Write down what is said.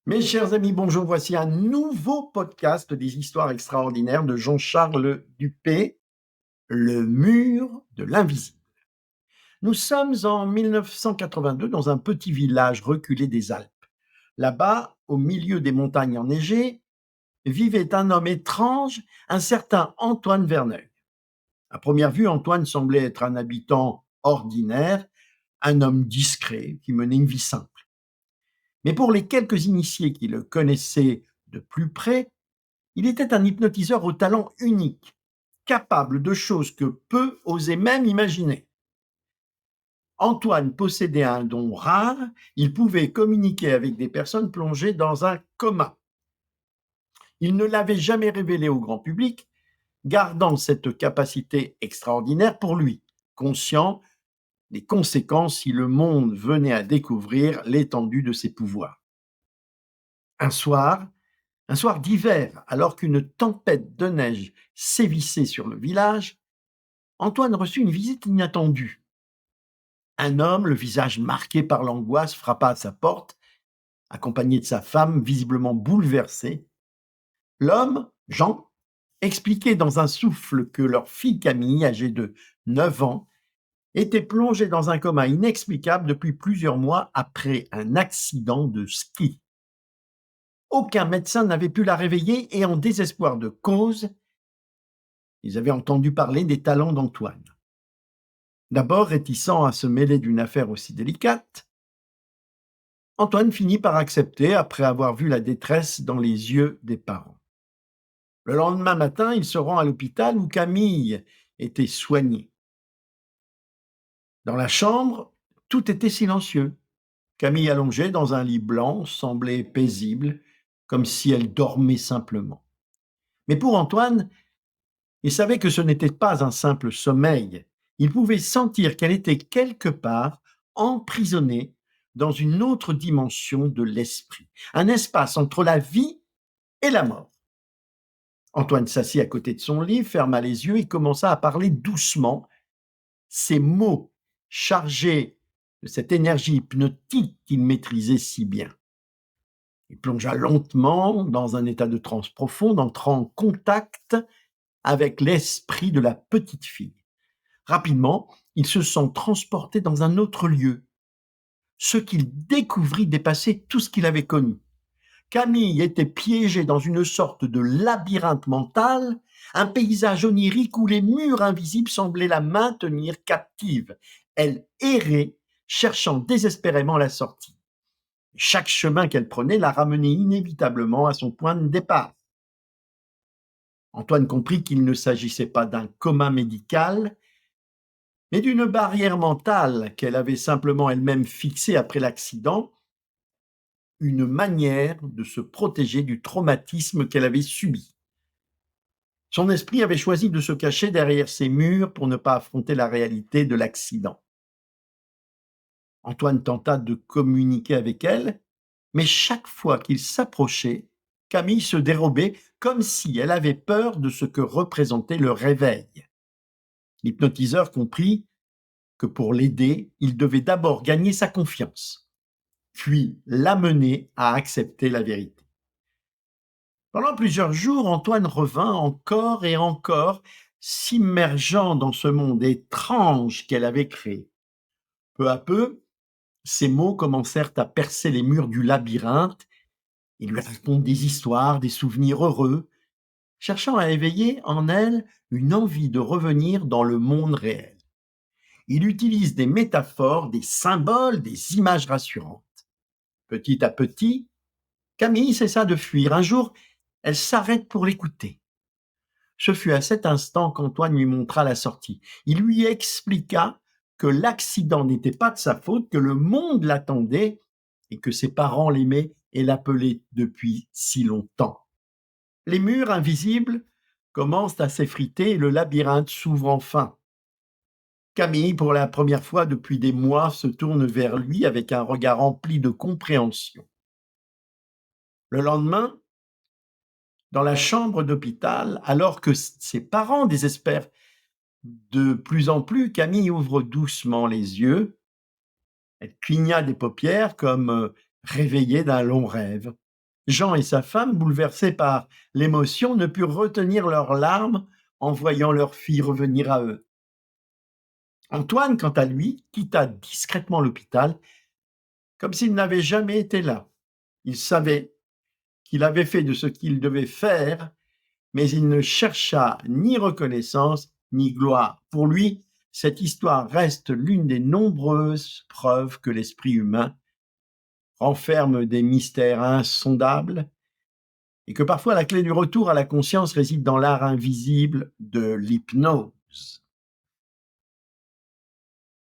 Mes chers amis, bonjour. Voici un nouveau podcast des histoires extraordinaires de Jean-Charles Dupé, Le mur de l'invisible. Nous sommes en 1982 dans un petit village reculé des Alpes. Là-bas, au milieu des montagnes enneigées, vivait un homme étrange, un certain Antoine Verneuil. À première vue, Antoine semblait être un habitant ordinaire, un homme discret qui menait une vie simple. Mais pour les quelques initiés qui le connaissaient de plus près, il était un hypnotiseur au talent unique, capable de choses que peu osaient même imaginer. Antoine possédait un don rare, il pouvait communiquer avec des personnes plongées dans un coma. Il ne l'avait jamais révélé au grand public, gardant cette capacité extraordinaire pour lui, conscient des conséquences si le monde venait à découvrir l'étendue de ses pouvoirs. Un soir, Un soir d'hiver, alors qu'une tempête de neige sévissait sur le village, Antoine reçut une visite inattendue. Un homme, le visage marqué par l'angoisse, frappa à sa porte, accompagné de sa femme, visiblement bouleversée. L'homme, Jean, expliquait dans un souffle que leur fille Camille, âgée de 9 ans, était plongée dans un coma inexplicable depuis plusieurs mois après un accident de ski. Aucun médecin n'avait pu la réveiller et en désespoir de cause, ils avaient entendu parler des talents d'Antoine. D'abord réticent à se mêler d'une affaire aussi délicate, Antoine finit par accepter après avoir vu la détresse dans les yeux des parents. Le lendemain matin, il se rend à l'hôpital où Camille était soignée. Dans la chambre, tout était silencieux. Camille, allongée dans un lit blanc, semblait paisible, comme si elle dormait simplement. Mais pour Antoine, il savait que ce n'était pas un simple sommeil. Il pouvait sentir qu'elle était quelque part emprisonnée dans une autre dimension de l'esprit, un espace entre la vie et la mort. Antoine s'assit à côté de son lit, ferma les yeux et commença à parler doucement. Ces mots chargés de cette énergie hypnotique qu'il maîtrisait si bien. Il plongea lentement dans un état de transe profonde, entrant en contact avec l'esprit de la petite fille. Rapidement, il se sent transporté dans un autre lieu. Ce qu'il découvrit dépassait tout ce qu'il avait connu. Camille était piégée dans une sorte de labyrinthe mental, un paysage onirique où les murs invisibles semblaient la maintenir captive. Elle errait, cherchant désespérément la sortie. Chaque chemin qu'elle prenait la ramenait inévitablement à son point de départ. Antoine comprit qu'il ne s'agissait pas d'un coma médical, mais d'une barrière mentale qu'elle avait simplement elle-même fixée après l'accident, une manière de se protéger du traumatisme qu'elle avait subi. Son esprit avait choisi de se cacher derrière ces murs pour ne pas affronter la réalité de l'accident. Antoine tenta de communiquer avec elle, mais chaque fois qu'il s'approchait, Camille se dérobait comme si elle avait peur de ce que représentait le réveil. L'hypnotiseur comprit que pour l'aider, il devait d'abord gagner sa confiance, puis l'amener à accepter la vérité. Pendant plusieurs jours, Antoine revint encore et encore, s'immergeant dans ce monde étrange qu'elle avait créé. Peu à peu, ses mots commencèrent à percer les murs du labyrinthe. Il lui raconte des histoires, des souvenirs heureux, cherchant à éveiller en elle une envie de revenir dans le monde réel. Il utilise des métaphores, des symboles, des images rassurantes. Petit à petit, Camille cessa de fuir. Un jour, elle s'arrête pour l'écouter. Ce fut à cet instant qu'Antoine lui montra la sortie. Il lui expliqua que l'accident n'était pas de sa faute, que le monde l'attendait et que ses parents l'aimaient et l'appelaient depuis si longtemps. Les murs invisibles commencent à s'effriter et le labyrinthe s'ouvre enfin. Camille, pour la première fois depuis des mois, se tourne vers lui avec un regard rempli de compréhension. Le lendemain, dans la chambre d'hôpital, alors que ses parents désespèrent de plus en plus, Camille ouvre doucement les yeux. Elle cligna des paupières comme réveillée d'un long rêve. Jean et sa femme, bouleversés par l'émotion, ne purent retenir leurs larmes en voyant leur fille revenir à eux. Antoine, quant à lui, quitta discrètement l'hôpital, comme s'il n'avait jamais été là. Il savait qu'il avait fait de ce qu'il devait faire, mais il ne chercha ni reconnaissance ni gloire. Pour lui, cette histoire reste l'une des nombreuses preuves que l'esprit humain renferme des mystères insondables et que parfois la clé du retour à la conscience réside dans l'art invisible de l'hypnose.